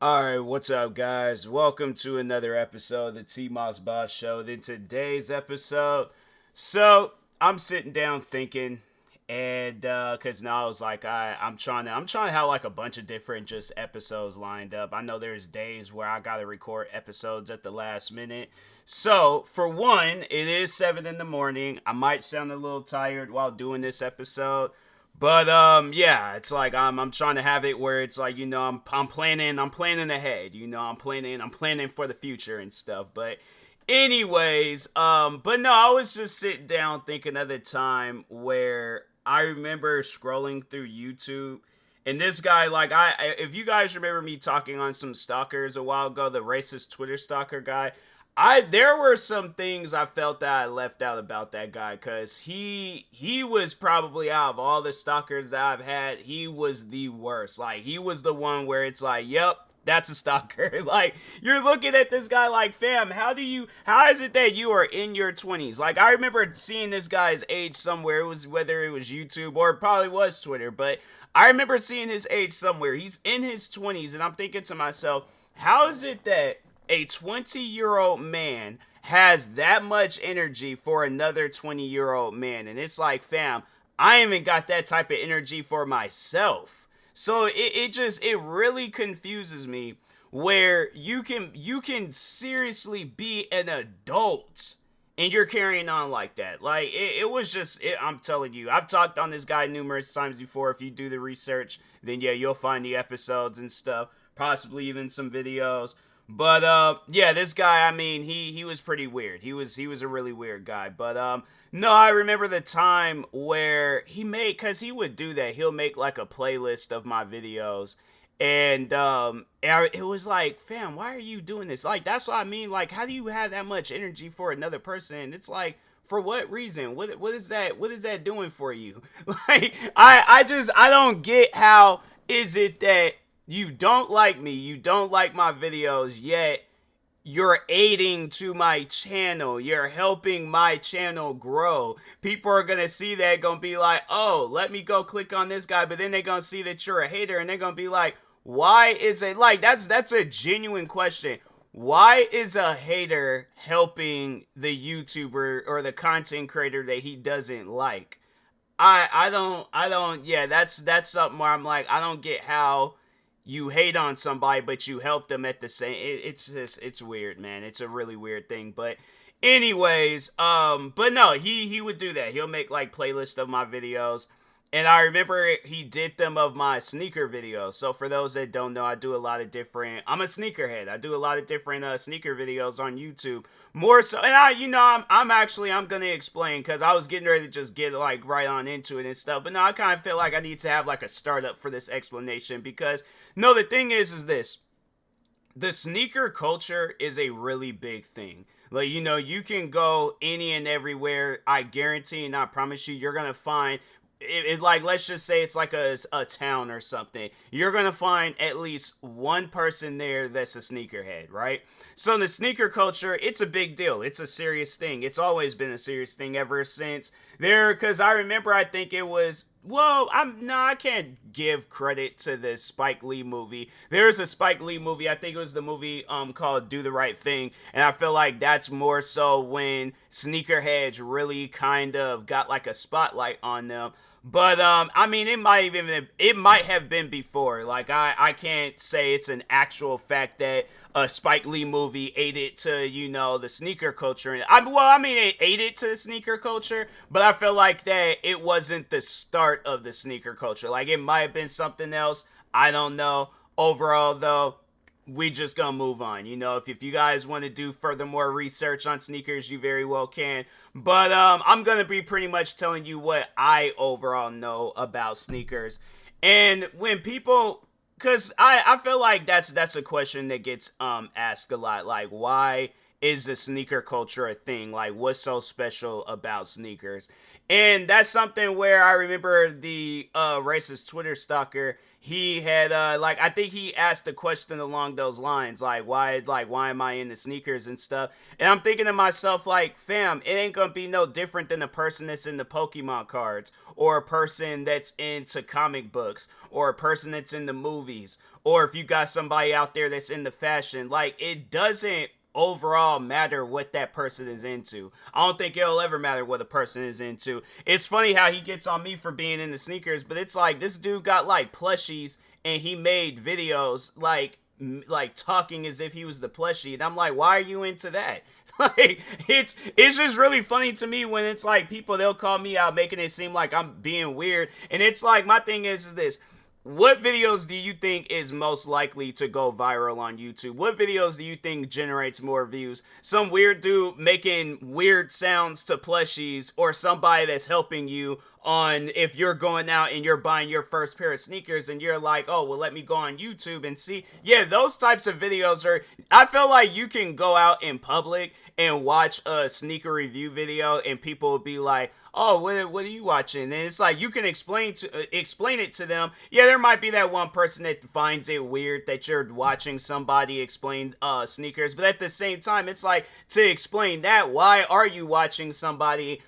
Alright, what's up, guys? Welcome to another episode of the TMossBoss Show. In today's episode, I'm sitting down thinking, and because now I was like, I'm trying to have like a bunch of different just episodes lined up. I know there's days where I gotta record episodes at the last minute. So for one, it is 7 in the morning. I might sound a little tired while doing this episode. But yeah, it's like I'm trying to have it where it's like, I'm planning ahead, I'm planning for the future and stuff. But anyways, but no, I was just sitting down thinking of the time where I remember scrolling through YouTube, and this guy, like, if you guys remember me talking on some stalkers a while ago, the racist Twitter stalker guy, there were some things I felt that I left out about that guy, because he was probably, out of all the stalkers that I've had, he was the worst. Like, he was the one where it's like, yep, that's a stalker. Like, you're looking at this guy like, fam, how is it that you are in your 20s? Like, I remember seeing this guy's age somewhere. It was, whether it was YouTube or it probably was Twitter, but I remember seeing his age somewhere. He's in his 20s, and I'm thinking to myself, how is it that a 20-year-old man has that much energy for another 20-year-old man? And it's like, fam, I even got that type of energy for myself. So it really confuses me, where you can seriously be an adult and you're carrying on like that. Like, it was just, I'm telling you, I've talked on this guy numerous times before. If you do the research, then yeah, you'll find the episodes and stuff, possibly even some videos. But yeah, this guy, I mean, he was pretty weird. He was a really weird guy. But no, I remember the time where cause he would do that. He'll make like a playlist of my videos, and it was like, fam, why are you doing this? Like, that's what I mean. Like, how do you have that much energy for another person? It's like, for what reason? What is that doing for you? Like, I don't get, how is it that you don't like me, you don't like my videos, yet you're aiding to my channel, you're helping my channel grow. People are gonna see that, gonna be like, oh, let me go click on this guy. But then they're gonna see that you're a hater, and they're gonna be like, why is it, like, that's a genuine question. Why is a hater helping the YouTuber or the content creator that he doesn't like? I don't, yeah, that's something where I'm like, I don't get how you hate on somebody but you help them at the same. It's just, it's weird, man. It's a really weird thing. But anyways, but no, he would do that. He'll make like playlists of my videos, and I remember he did them of my sneaker videos. So for those that don't know, I do a lot of different, I'm a sneakerhead. I do a lot of different sneaker videos on YouTube. More so, and I'm gonna explain, because I was getting ready to just get like right on into it and stuff. But no, I kind of feel like I need to have like a startup for this explanation, because no, the thing is this: the sneaker culture is a really big thing. Like, you can go any and everywhere. I guarantee and I promise you, you're gonna find like, let's just say it's like a town or something. You're gonna find at least one person there that's a sneakerhead, right? So the sneaker culture, it's a big deal. It's a serious thing. It's always been a serious thing ever since there. Because I remember, I think it was, well, I can't give credit to the Spike Lee movie. There's a Spike Lee movie, I think it was the movie called Do the Right Thing, and I feel like that's more so when sneakerheads really kind of got like a spotlight on them. But I mean, it might have been before. Like, I can't say it's an actual fact that a Spike Lee movie aided to, the sneaker culture. It aided to the sneaker culture, but I feel like that it wasn't the start of the sneaker culture. Like, it might have been something else. I don't know. Overall, though, we just gonna move on. If you guys want to do further more research on sneakers, you very well can. But I'm gonna be pretty much telling you what I overall know about sneakers. And when people, because I feel like that's a question that gets asked a lot. Like, why is the sneaker culture a thing? Like, what's so special about sneakers? And that's something where I remember the racist Twitter stalker, he had like I think he asked a question along those lines, like why am I into sneakers and stuff. And I'm thinking to myself, like, fam, it ain't gonna be no different than a person that's into Pokemon cards, or a person that's into comic books, or a person that's into movies, or if you got somebody out there that's into fashion. Like, it doesn't overall matter what that person is into. I don't think it'll ever matter what a person is into. It's funny how he gets on me for being into sneakers, but it's like this dude got like plushies and he made videos like talking as if he was the plushie, and I'm like, why are you into that? Like, it's just really funny to me when it's like people, they'll call me out making it seem like I'm being weird. And it's like, my thing is this: what videos do you think is most likely to go viral on YouTube? What videos do you think generates more views? Some weird dude making weird sounds to plushies, or somebody that's helping you on if you're going out and you're buying your first pair of sneakers and you're like, oh, well, let me go on YouTube and see. Yeah, those types of videos are, I feel like you can go out in public and watch a sneaker review video and people will be like, oh, what are you watching? And it's like, you can explain it to them. Yeah, there might be that one person that finds it weird that you're watching somebody explain sneakers, but at the same time, it's like, to explain that, why are you watching somebody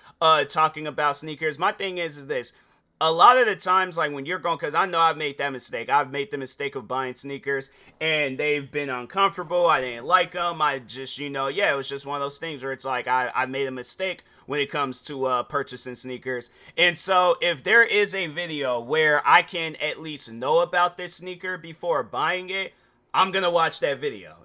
talking about sneakers? My thing is this: a lot of the times, like when you're going, because I know I've made that mistake. I've made the mistake of buying sneakers and they've been uncomfortable. I didn't like them. I just, yeah, it was just one of those things where it's like I made a mistake when it comes to purchasing sneakers. And so if there is a video where I can at least know about this sneaker before buying it, I'm gonna watch that video,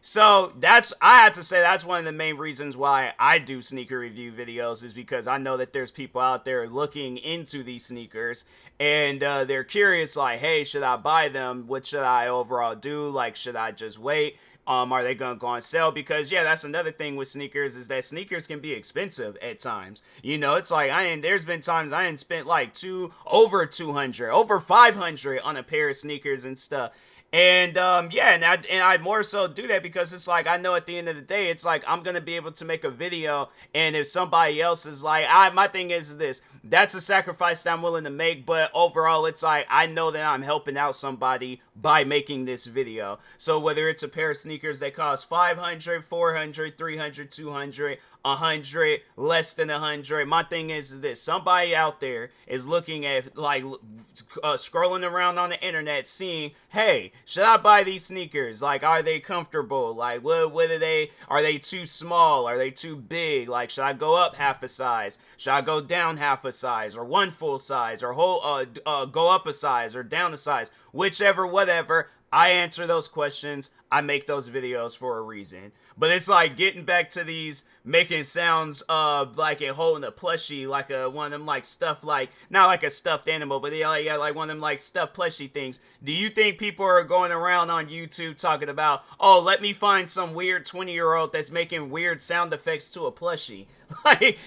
So I have to say that's one of the main reasons why I do sneaker review videos, is because I know that there's people out there looking into these sneakers and they're curious, like, hey, should I buy them? What should I overall do? Like, should I just wait? Are they gonna go on sale? Because yeah, that's another thing with sneakers, is that sneakers can be expensive at times. It's like there's been times I ain't spent like over 200, over 500 on a pair of sneakers and stuff. And yeah, and I more so do that because it's like, I know at the end of the day, it's like I'm gonna be able to make a video, and if somebody else is like, my thing is this: that's a sacrifice that I'm willing to make, but overall, it's like I know that I'm helping out somebody by making this video. So whether it's a pair of sneakers that cost 500, 400, 300, 200, 100, less than 100. My thing is this: somebody out there is looking at, like, scrolling around on the internet, seeing, hey, should I buy these sneakers? Like, are they comfortable? Like, what are they too small? Are they too big? Like, should I go up half a size? Should I go down half a size, or one full size, or go up a size or down a size? Whichever, whatever. I answer those questions. I make those videos for a reason. But it's like, getting back to these making sounds like it holding a plushie, like one of them like stuff, like not like a stuffed animal, but yeah, like one of them like stuffed plushie things. Do you think people are going around on YouTube talking about, oh, let me find some weird 20-year-old that's making weird sound effects to a plushie? Like,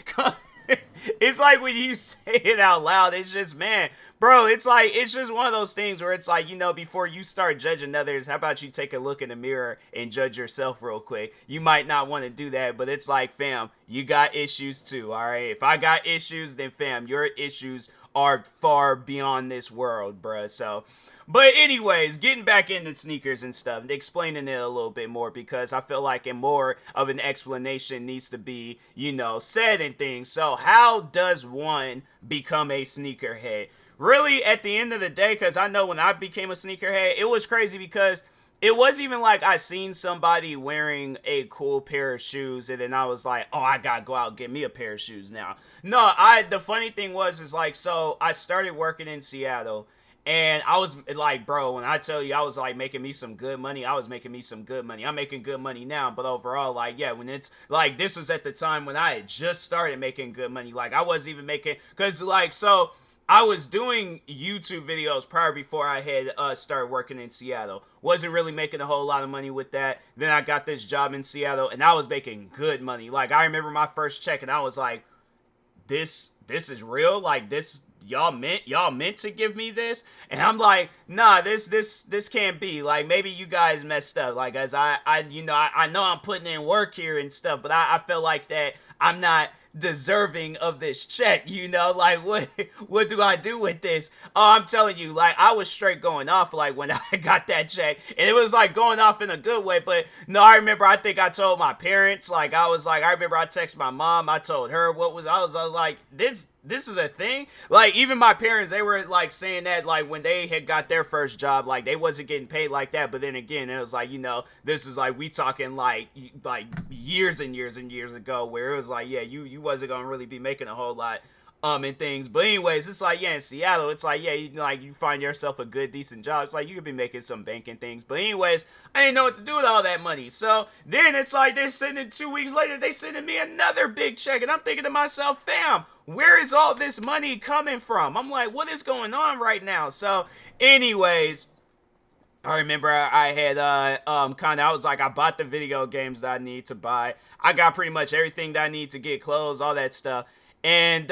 it's like when you say it out loud, it's just, man, bro, it's like, it's just one of those things where it's like, before you start judging others, how about you take a look in the mirror and judge yourself real quick? You might not want to do that, but it's like, fam, you got issues too, all right? If I got issues, then fam, your issues are far beyond this world, bruh. So, but anyways, getting back into sneakers and stuff, and explaining it a little bit more, because I feel like more of an explanation needs to be, said and things. So how does one become a sneakerhead? Really, at the end of the day, because I know when I became a sneakerhead, it was crazy, because it wasn't even like I seen somebody wearing a cool pair of shoes and then I was like, oh, I gotta go out and get me a pair of shoes now. No, the funny thing is like, so I started working in Seattle. And I was like, bro, when I tell you I was like making me some good money, I was making me some good money. I'm making good money now, but overall, like, yeah, when it's like, this was at the time when I had just started making good money. Like, I wasn't even making, because like, so I was doing YouTube videos prior, before I had started working in Seattle. Wasn't really making a whole lot of money with that. Then I got this job in Seattle and I was making good money. Like, I remember my first check and I was like, this is real? Like, this, y'all meant to give me this? And I'm like, nah, this can't be. Like, maybe you guys messed up. Like, as I know I'm putting in work here and stuff, but I feel like that I'm not deserving of this check, you know? Like, what do I do with this? Oh, I'm telling you, like, I was straight going off, like, when I got that check, and it was, like, going off in a good way, but, no, I remember, I think I told my parents, like, I remember I texted my mom, I told her I was like, this is a thing. Like, even my parents, they were like saying that, like, when they had got their first job, like, they wasn't getting paid like that. But then again, it was like, you know, this is like, we talking like years and years and years ago, where it was like, yeah, you wasn't gonna really be making a whole lot and things. But anyways, it's like, yeah, in Seattle, it's like, yeah, you find yourself a good, decent job. It's like, you could be making some banking things. But anyways, I didn't know what to do with all that money. So then it's like, they're sending 2 weeks later, they sending me another big check. And I'm thinking to myself, fam, where is all this money coming from? I'm like, what is going on right now? So anyways, I remember I had I was like, I bought the video games that I need to buy. I got pretty much everything that I need to get clothes, all that stuff. And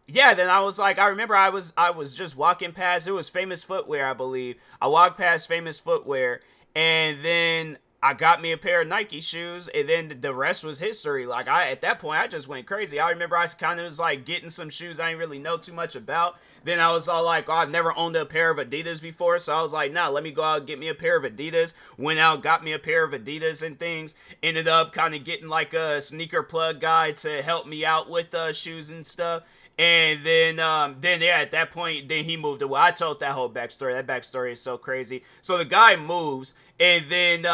yeah, then I was like, I remember I was just walking past, it was Famous Footwear, I believe. I walked past Famous Footwear, and then I got me a pair of Nike shoes, and then the rest was history. Like, at that point, I just went crazy. I remember I kind of was like getting some shoes I didn't really know too much about. Then I was all like, oh, I've never owned a pair of Adidas before, so I was like, nah, let me go out and get me a pair of Adidas. Went out, got me a pair of Adidas and things. Ended up kind of getting like a sneaker plug guy to help me out with shoes and stuff. And then yeah, at that point, then he moved away. I told that whole backstory. That backstory is so crazy. So the guy moves, and then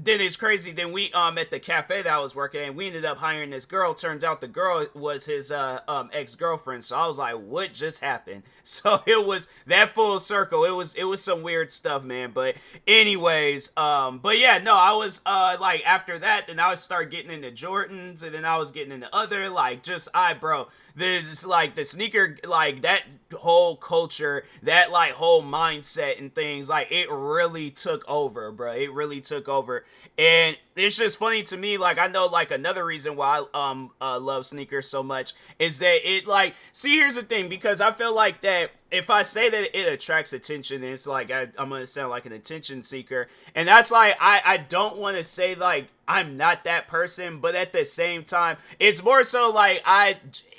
it's crazy. Then we at the cafe that I was working at, we ended up hiring this girl. Turns out the girl was his ex-girlfriend. So I was like, what just happened? So it was that full circle. It was some weird stuff, man. But anyways, but yeah, no, I was like, after that, then I would start getting into Jordans, and then I was getting into other, like, just bro, this, like, the sneaker, like, that whole culture, that, like, whole mindset and things, like, it really took over, bro. It really took over. And it's just funny to me, like, I know, like, another reason why I love sneakers so much is that it, like, see, here's the thing, because I feel like that if I say that it attracts attention, it's like I'm gonna sound like an attention seeker, and that's like, I don't want to say like I'm not that person, but at the same time, it's more so like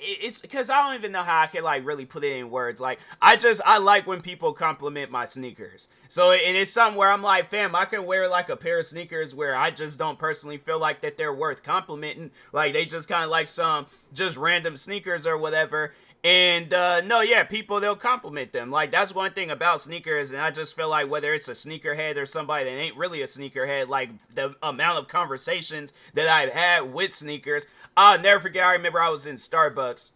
it's because I don't even know how I can like really put it in words. Like, I like when people compliment my sneakers. So, and it's something where I'm like, fam, I can wear like a pair of sneakers where I just don't personally feel like that they're worth complimenting. Like, they just kind of like some just random sneakers or whatever. And no, yeah, people, they'll compliment them. Like, that's one thing about sneakers, and I just feel like whether it's a sneakerhead or somebody that ain't really a sneakerhead, like, the amount of conversations that I've had with sneakers, I'll never forget. I remember I was in Starbucks.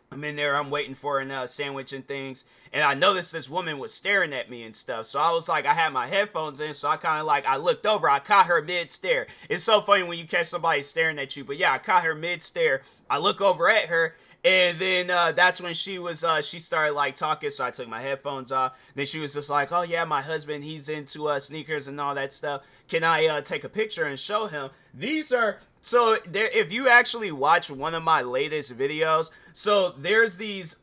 I'm in there, I'm waiting for a sandwich and things, and I noticed this woman was staring at me and stuff. So I was like, I had my headphones in, so I kind of like, I looked over, I caught her mid-stare. It's so funny when you catch somebody staring at you, but yeah, I caught her mid-stare. I look over at her, and then that's when she started like talking, so I took my headphones off. Then she was just like, oh yeah, my husband, he's into sneakers and all that stuff. Can I take a picture and show him? These are, so there, if you actually watch one of my latest videos, so there's these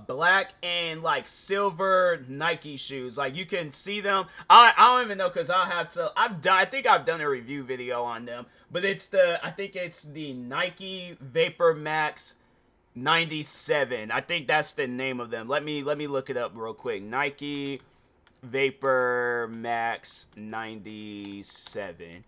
black and like silver Nike shoes. Like, you can see them. I don't even know, because I think I've done a review video on them, but I think it's the Nike Vapor Max 97. I think that's the name of them. Let me look it up real quick. Nike Vapor Max 97.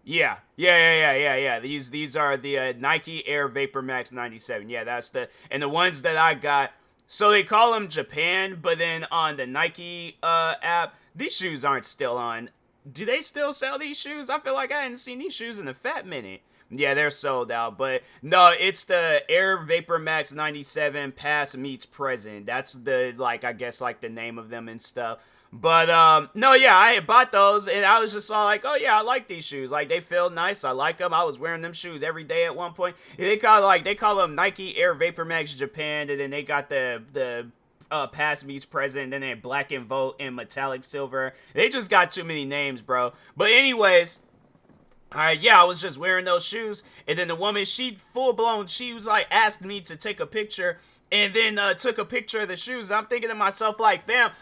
Yeah. These are the Nike Air Vapor Max 97. Yeah, that's and the ones that I got. So they call them Japan, but then on the Nike app, these shoes aren't still on. Do they still sell these shoes? I feel like I hadn't seen these shoes in a fat minute. Yeah, they're sold out, but no, it's the Air Vapor Max 97 Past Meets Present. That's the, like, I guess, like, the name of them and stuff. But, no, yeah, I had bought those, and I was just all like, oh, yeah, I like these shoes. Like, they feel nice. I like them. I was wearing them shoes every day at one point. And they call them Nike Air Vapor Max Japan, and then they got the Past Meets Present, and then they had Black and Volt and Metallic Silver. They just got too many names, bro. But anyways, alright, yeah, I was just wearing those shoes, and then the woman, she full blown, she was like, asked me to take a picture, and then took a picture of the shoes. And I'm thinking to myself, like, fam,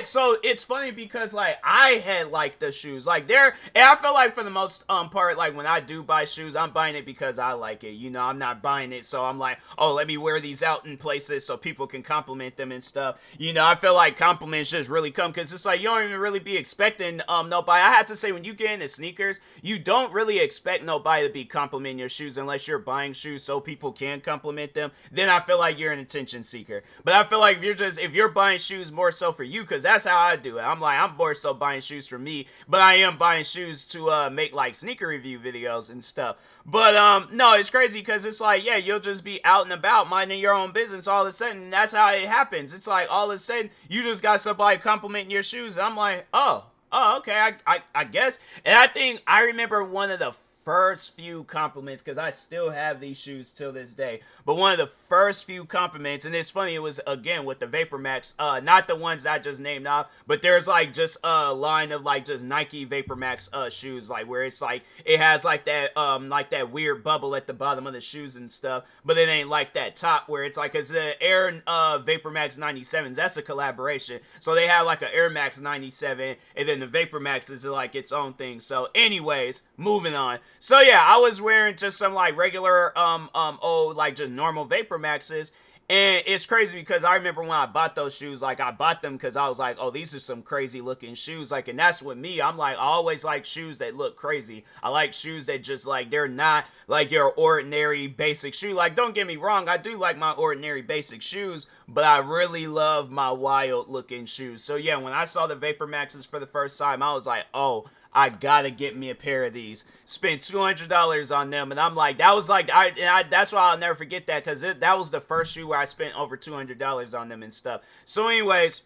so it's funny because like I had like the shoes, like and I feel like for the most part, like when I do buy shoes, I'm buying it because I like it. You know, I'm not buying it so I'm like, oh, let me wear these out in places so people can compliment them and stuff. You know, I feel like compliments just really come because it's like you don't even really be expecting nobody. I have to say, when you get into sneakers, you don't really expect nobody to be complimenting your shoes unless you're buying shoes so people can compliment them. Then I feel like you're an attention seeker. But I feel like if you're buying shoes more so for you, because that's how I do it. I'm like, I'm more so buying shoes for me, but I am buying shoes to make like sneaker review videos and stuff. But no, it's crazy because it's like, yeah, you'll just be out and about minding your own business all of a sudden. That's how it happens. It's like all of a sudden you just got somebody complimenting your shoes. And I'm like, oh, okay, I guess. And I remember one of the first few compliments, because I still have these shoes till this day, but one of the first few compliments, and it's funny, it was again with the Vapor Max, not the ones I just named off, but there's like just a line of like just Nike Vapor Max shoes, like where it's like it has like that weird bubble at the bottom of the shoes and stuff, but it ain't like that top where it's like, cause the Air Vapor Max 97s, that's a collaboration, so they have like an Air Max 97, and then the Vapor Max is like its own thing. So anyways, moving on. So yeah, I was wearing just some like regular old like just normal Vapor Maxes, and it's crazy because I remember when I bought those shoes, like I bought them because I was like, oh, these are some crazy looking shoes, like, and that's what me, I'm like, I always like shoes that look crazy. I like shoes that just like, they're not like your ordinary basic shoe. Like, don't get me wrong, I do like my ordinary basic shoes, but I really love my wild looking shoes. So yeah, when I saw the Vapor Maxes for the first time, I was like, oh, I gotta get me a pair of these. Spent $200 on them, and I'm like, that was like, that's why I'll never forget that, because that was the first shoe where I spent over $200 on them and stuff. So anyways,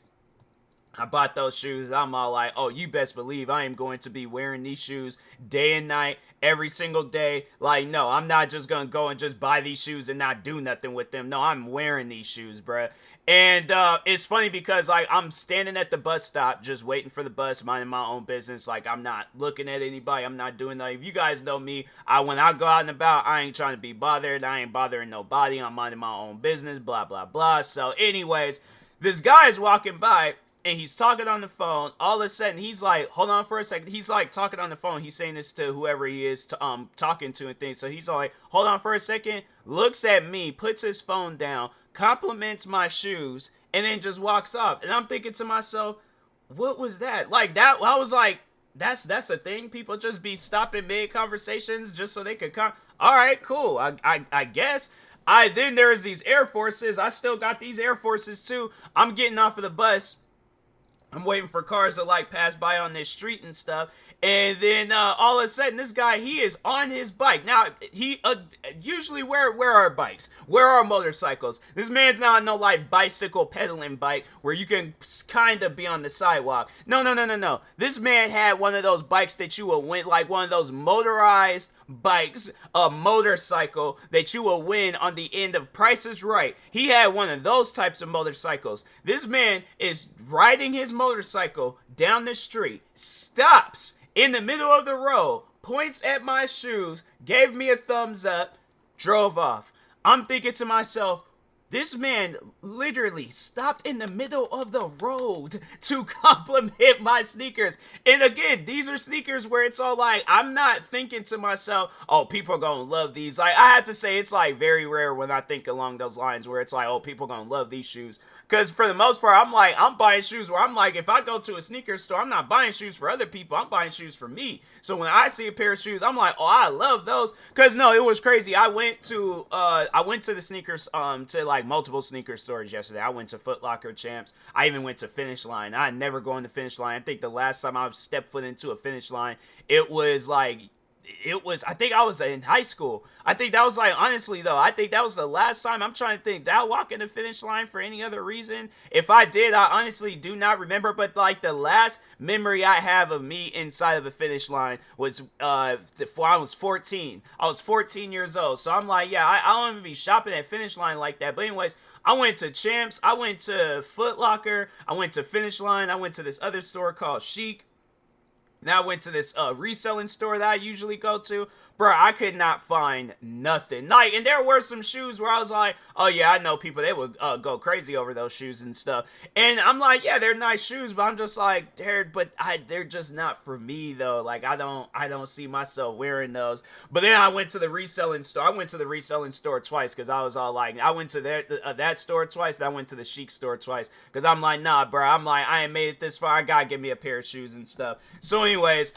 I bought those shoes, and I'm all like, oh, you best believe I am going to be wearing these shoes day and night, every single day. Like, no, I'm not just gonna go and just buy these shoes and not do nothing with them. No, I'm wearing these shoes, bruh. And it's funny because like I'm standing at the bus stop just waiting for the bus, minding my own business. Like, I'm not looking at anybody, I'm not doing that. If you guys know me, when I go out and about, I ain't trying to be bothered, I ain't bothering nobody, I'm minding my own business, blah blah blah. So anyways, this guy is walking by and he's talking on the phone. All of a sudden, he's like, hold on for a second. He's like talking on the phone. He's saying this to whoever he is talking to and things. So he's like, hold on for a second, looks at me, puts his phone down, compliments my shoes, and then just walks off. And I'm thinking to myself, what was that? Like, that, I was like, that's a thing? People just be stopping mid-conversations just so they could come? All right, cool. I guess. Then there's these Air Forces. I still got these Air Forces too. I'm getting off of the bus. I'm waiting for cars to like pass by on this street and stuff. And then all of a sudden, this guy, he is on his bike. Now, he usually where are bikes? Where are motorcycles? This man's not on no like bicycle pedaling bike where you can kind of be on the sidewalk. No. This man had one of those bikes that you would win, like one of those motorized bikes, a motorcycle that you will win on the end of Price is Right. He had one of those types of motorcycles. This man is riding his motorcycle down the street, stops in the middle of the road, points at my shoes, gave me a thumbs up, drove off. I'm thinking to myself, this man literally stopped in the middle of the road to compliment my sneakers. And again, these are sneakers where it's all like, I'm not thinking to myself, oh, people are gonna love these. Like, I have to say, it's like very rare when I think along those lines where it's like, oh, people are gonna love these shoes. Because for the most part, I'm buying shoes where I'm like, if I go to a sneaker store, I'm not buying shoes for other people, I'm buying shoes for me. So when I see a pair of shoes, I'm like, oh, I love those. Because no, it was crazy. I went to the sneakers, to like multiple sneaker stores yesterday. I went to Foot Locker, Champs. I even went to Finish Line. I never go into Finish Line. I think the last time I stepped foot into a Finish Line, I think I was in high school. I think that was like, honestly though, I think that was the last time. I'm trying to think, did I walk in the Finish Line for any other reason? If I did, I honestly do not remember, but like the last memory I have of me inside of a Finish Line was I was 14. I was 14 years old. So I'm like, yeah, I don't even be shopping at Finish Line like that. But anyways, I went to Champs, I went to Foot Locker, I went to Finish Line, I went to this other store called Chic. And I went to this reselling store that I usually go to. Bro, I could not find nothing. Like, and there were some shoes where I was like, oh yeah, I know people, they would go crazy over those shoes and stuff. And I'm like, yeah, they're nice shoes, but I'm just like, they're just not for me though. Like, I don't see myself wearing those. But then I went to the reselling store. I went to the reselling store twice because I was all like, I went to that store twice. And I went to the chic store twice because I'm like, nah, bro. I'm like, I ain't made it this far. I gotta get me a pair of shoes and stuff. So, anyways.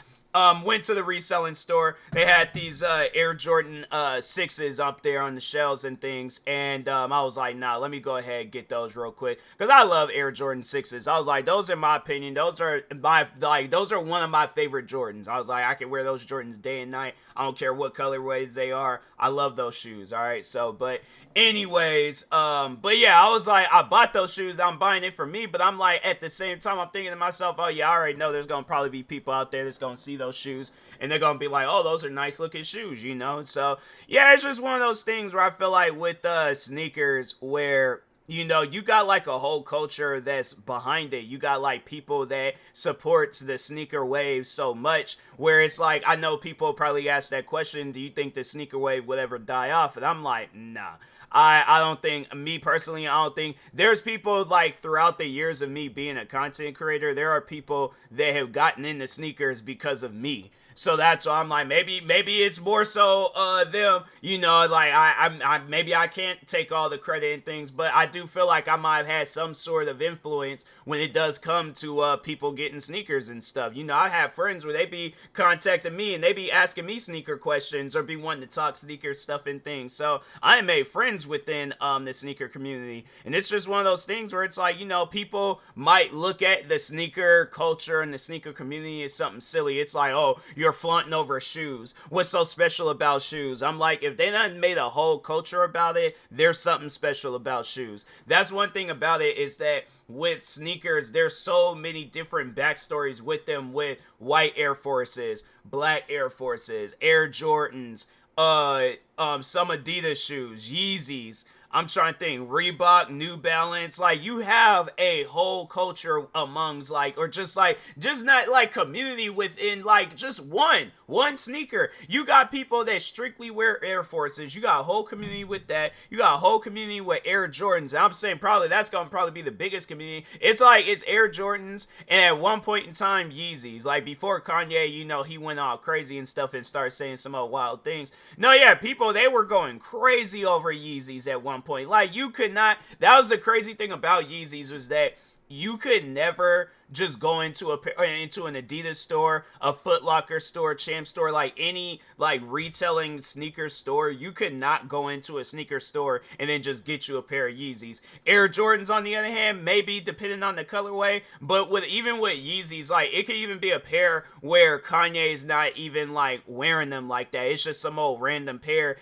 Went to the reselling store. They had these Air Jordan 6s up there on the shelves and things. And I was like, nah, let me go ahead and get those real quick. Because I love Air Jordan 6s. I was like, those in my opinion, those are one of my favorite Jordans. I was like, I can wear those Jordans day and night. I don't care what colorways they are. I love those shoes. All right. So, but anyways, but yeah, I was like, I bought those shoes. I'm buying it for me, but I'm like, at the same time, I'm thinking to myself, oh yeah, I already know there's gonna probably be people out there that's gonna see those shoes and they're gonna be like, oh, those are nice looking shoes, you know. So yeah, it's just one of those things where I feel like with sneakers where, you know, you got like a whole culture that's behind it. You got like people that supports the sneaker wave so much where it's like, I know people probably ask that question, do you think the sneaker wave would ever die off? And I'm like, nah. I don't think, me personally, I don't think, there's people like throughout the years of me being a content creator, there are people that have gotten into sneakers because of me. So that's why I'm like, maybe it's more so them, you know, like I maybe I can't take all the credit and things, but I do feel like I might have had some sort of influence when it does come to people getting sneakers and stuff. You know, I have friends where they be contacting me and they be asking me sneaker questions or be wanting to talk sneaker stuff and things. So I made friends within the sneaker community, and it's just one of those things where it's like, you know, people might look at the sneaker culture and the sneaker community as something silly. It's like, oh, you're flaunting over shoes. What's so special about shoes? I'm like, if they done made a whole culture about it, there's something special about shoes. That's one thing about it, is that with sneakers, there's so many different backstories with them, with white Air Forces, black Air Forces, Air Jordans, some Adidas shoes, Yeezys. I'm trying to think, Reebok, New Balance, like, you have a whole culture amongst, like, or just not, like, community within, like, just one sneaker. You got people that strictly wear Air Forces. You got a whole community with that. You got a whole community with Air Jordans. And I'm saying probably that's going to probably be the biggest community. It's like, it's Air Jordans, and at one point in time, Yeezys. Like, before Kanye, you know, he went all crazy and stuff and started saying some other wild things. No, yeah, people, they were going crazy over Yeezys at one point. Like, you could not, that was the crazy thing about Yeezys, was that you could never just go into an Adidas store, a Foot Locker store, Champ store, like any like retailing sneaker store. You could not go into a sneaker store and then just get you a pair of Yeezys. Air Jordans, on the other hand, maybe depending on the colorway, but even with Yeezys, like, it could even be a pair where Kanye's not even like wearing them like that. It's just some old random pair.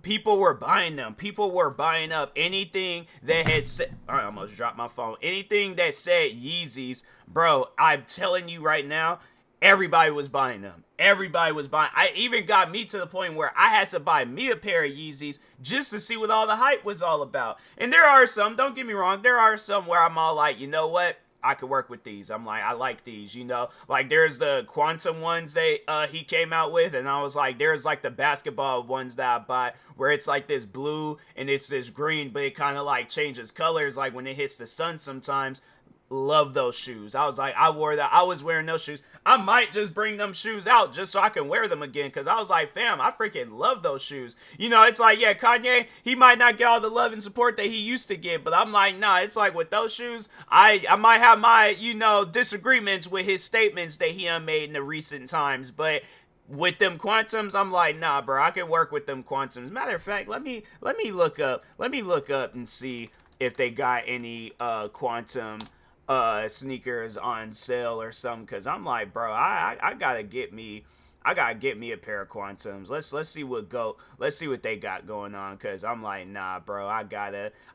People were buying them. People were buying up anything that had said, I almost dropped my phone. Anything that said Yeezys, bro, I'm telling you right now, everybody was buying them. Everybody was buying. I even got me to the point where I had to buy me a pair of Yeezys just to see what all the hype was all about. And there are some, don't get me wrong, there are some where I'm all like, you know what? I could work with these. I'm like, I like these, you know, like there's the quantum ones that he came out with, and I was like, there's like the basketball ones that I bought where it's like this blue and it's this green, but it kind of like changes colors like when it hits the sun sometimes. Love those shoes. I was like, I was wearing those shoes. I might just bring them shoes out just so I can wear them again, because I was like, fam, I freaking love those shoes. You know, it's like, yeah, Kanye, he might not get all the love and support that he used to get, but I'm like, nah, it's like with those shoes, I might have my, you know, disagreements with his statements that he made in the recent times, but with them quantums, I'm like, nah, bro, I can work with them quantums. Matter of fact, let me look up and see if they got any quantum sneakers on sale or something, because I'm like, bro, I gotta get me a pair of quantums. Let's see what they got going on, because I'm like, nah, bro,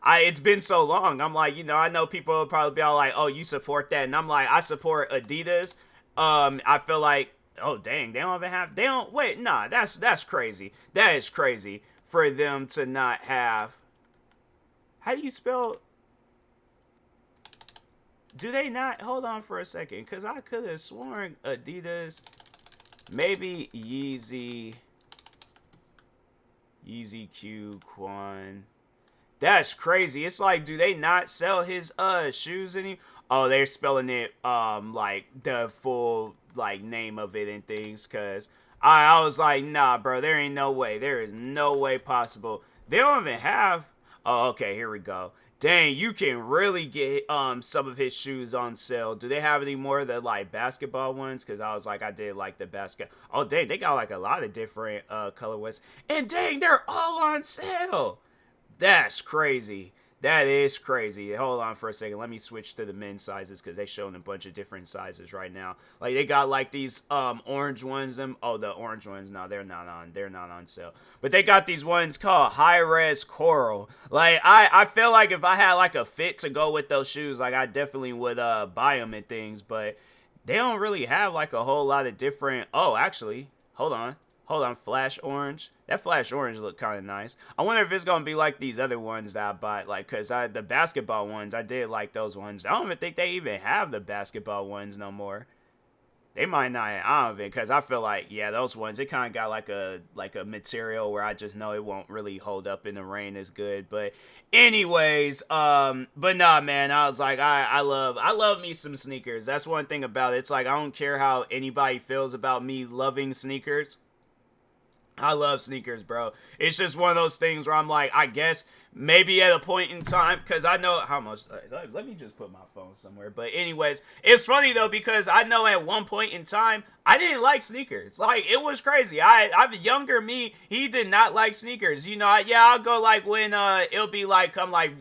it's been so long. I'm like, you know, I know people will probably be all like, oh, you support that, and I'm like, I support Adidas. I feel like, oh dang, that's crazy. That is crazy for them to not have, how do you spell? Do they not? Hold on for a second, because I could have sworn Adidas, maybe Yeezy Q Quan. That's crazy. It's like, do they not sell his shoes any? Oh, they're spelling it like the full like name of it and things. Cause I was like, nah, bro, there ain't no way. There is no way possible. They don't even have. Oh, okay, here we go. Dang, you can really get some of his shoes on sale. Do they have any more of the like basketball ones? Cause I was like, I did like the basket. Oh, dang, they got like a lot of different colorways. And dang, they're all on sale. That's crazy. That is crazy. Hold on for a second. Let me switch to the men's sizes because they showing a bunch of different sizes right now. Like they got like these orange ones. The orange ones. No, they're not on. They're not on sale. But they got these ones called high res coral. Like I feel like if I had like a fit to go with those shoes, like I definitely would buy them and things. But they don't really have like a whole lot of different. Oh, actually, hold on. Hold on, flash orange. That flash orange look kind of nice. I wonder if it's gonna be like these other ones that I bought, like, cause the basketball ones, I did like those ones. I don't even think they even have the basketball ones no more. They might not. I don't even, cause I feel like, yeah, those ones, it kind of got like a material where I just know it won't really hold up in the rain as good. But anyways, but nah, man, I was like, I love me some sneakers. That's one thing about it. It's like I don't care how anybody feels about me loving sneakers. I love sneakers, bro. It's just one of those things where I'm like, I guess maybe at a point in time, because I know how much. Let me just put my phone somewhere. But anyways, it's funny though because I know at one point in time I didn't like sneakers. Like it was crazy. I've younger me, he did not like sneakers. You know, I'll go like when it'll be like come like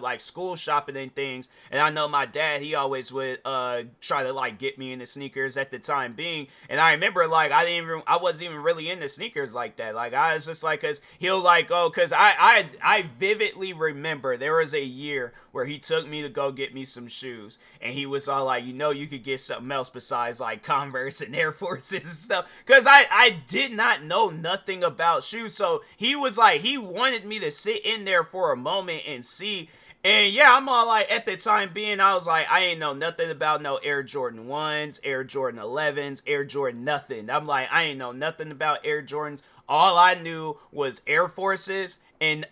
like school shopping and things. And I know my dad, he always would try to like get me into sneakers at the time being. And I remember like I wasn't even really into sneakers like that. Like I was just like, cause he'll like cause I vividly remember there was a year where he took me to go get me some shoes, and he was all like, you could get something else besides like Converse and Air Forces and stuff, because I did not know nothing about shoes. So he was like, he wanted me to sit in there for a moment and see. And yeah, I'm all like, at the time being, I was like, I ain't know nothing about no Air Jordan 1s, Air Jordan 11s, Air Jordan nothing. I'm like, I ain't know nothing about Air Jordans. All I knew was Air Forces and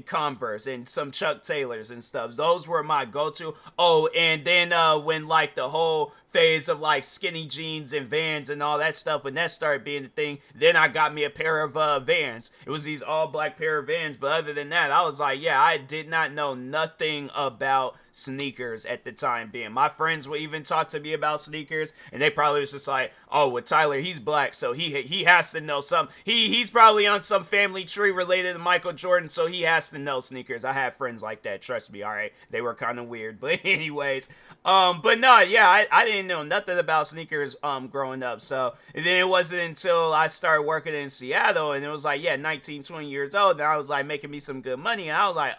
Converse and some Chuck Taylors and stuff. Those were my go-to. Oh, and then when like the whole phase of like skinny jeans and Vans and all that stuff, when that started being the thing, then I got me a pair of Vans. It was these all black pair of Vans, but other than that, I was like, yeah, I did not know nothing about sneakers at the time being. My friends would even talk to me about sneakers, and they probably was just like, oh, with Tyler, he's black, so he has to know some. He's probably on some family tree related to Michael Jordan, so he has to know sneakers. I have friends like that, trust me. All right, they were kind of weird, but anyways, but no, yeah, I didn't know nothing about sneakers growing up. So and then it wasn't until I started working in Seattle, and it was like, yeah, 19, 20 years old, and I was like making me some good money, and I was like,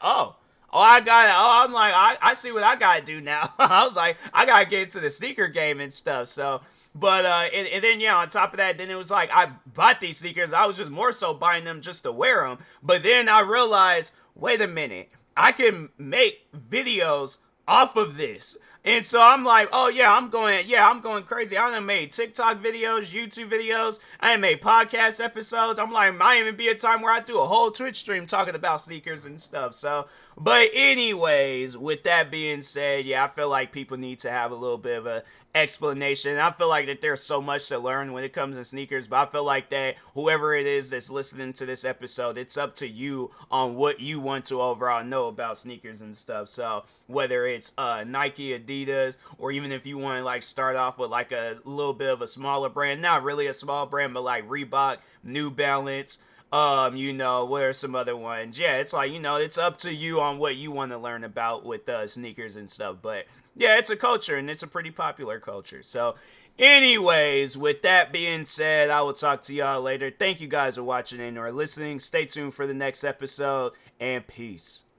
I'm like, I see what I gotta do now. I was like, I gotta get into the sneaker game and stuff. So, but, and then, yeah, on top of that, then it was like, I bought these sneakers. I was just more so buying them just to wear them. But then I realized, wait a minute, I can make videos off of this. And so I'm like, oh yeah, I'm going crazy. I done made TikTok videos, YouTube videos. I done made podcast episodes. I'm like, might even be a time where I do a whole Twitch stream talking about sneakers and stuff. So, but anyways, with that being said, yeah, I feel like people need to have a little bit of a explanation. I feel like that there's so much to learn when it comes to sneakers, but I feel like that whoever it is that's listening to this episode, it's up to you on what you want to overall know about sneakers and stuff. So whether it's Nike, Adidas, or even if you want to like start off with like a little bit of a smaller brand, not really a small brand, but like Reebok, New Balance, what are some other ones? Yeah, it's like, it's up to you on what you want to learn about with sneakers and stuff. But yeah, it's a culture, and it's a pretty popular culture. So anyways, with that being said, I will talk to y'all later. Thank you guys for watching and or listening. Stay tuned for the next episode, and peace.